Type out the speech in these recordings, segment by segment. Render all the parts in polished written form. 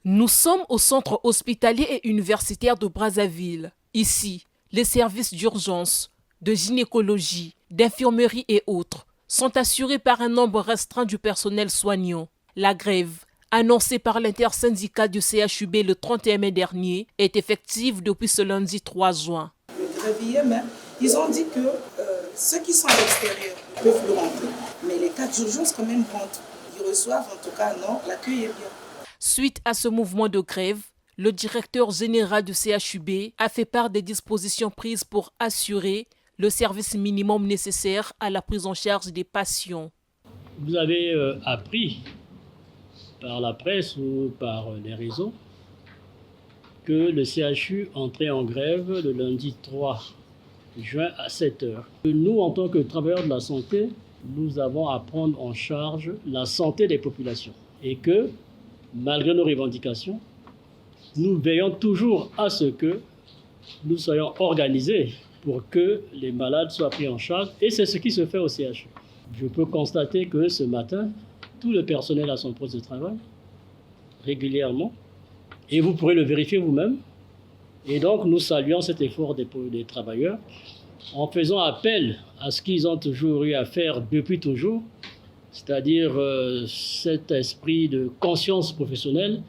Nous sommes au centre hospitalier et universitaire de Brazzaville. Ici, les services d'urgence, de gynécologie, d'infirmerie et autres sont assurés par un nombre restreint du personnel soignant. La grève, annoncée par l'intersyndicat du CHUB le 31 mai dernier, est effective depuis ce lundi 3 juin. Le grévier même, ils ont dit que ceux qui sont à l'extérieur peuvent le rentrer, mais les cas d'urgence quand même rentrent. Ils reçoivent, en tout cas, non, l'accueil est bien. Suite à ce mouvement de grève, le directeur général du CHUB a fait part des dispositions prises pour assurer le service minimum nécessaire à la prise en charge des patients. Vous avez appris par la presse ou par les réseaux que le CHU entrait en grève le lundi 3 juin à 7 h. Nous, en tant que travailleurs de la santé, nous avons à prendre en charge la santé des populations et que, malgré nos revendications, nous veillons toujours à ce que nous soyons organisés pour que les malades soient pris en charge et c'est ce qui se fait au CHU. Je peux constater que ce matin, tout le personnel a son poste de travail régulièrement et vous pourrez le vérifier vous-même. Et donc nous saluons cet effort des travailleurs en faisant appel à ce qu'ils ont toujours eu à faire depuis toujours, c'est-à-dire cet esprit de conscience professionnelle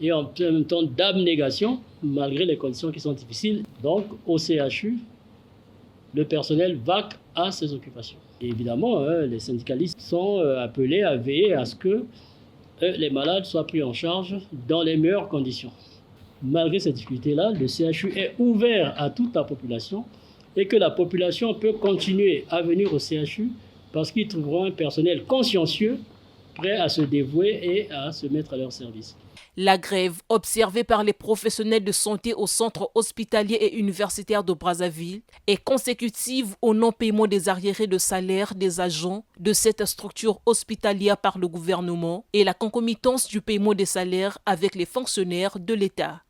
et en même temps d'abnégation, malgré les conditions qui sont difficiles. Donc, au CHU, le personnel vaque à ses occupations. Et évidemment, les syndicalistes sont appelés à veiller à ce que les malades soient pris en charge dans les meilleures conditions. Malgré ces difficultés-là, le CHU est ouvert à toute la population et que la population peut continuer à venir au CHU parce qu'ils trouveront un personnel consciencieux, prêt à se dévouer et à se mettre à leur service. La grève, observée par les professionnels de santé au centre hospitalier et universitaire de Brazzaville, est consécutive au non-paiement des arriérés de salaire des agents de cette structure hospitalière par le gouvernement et la concomitance du paiement des salaires avec les fonctionnaires de l'État.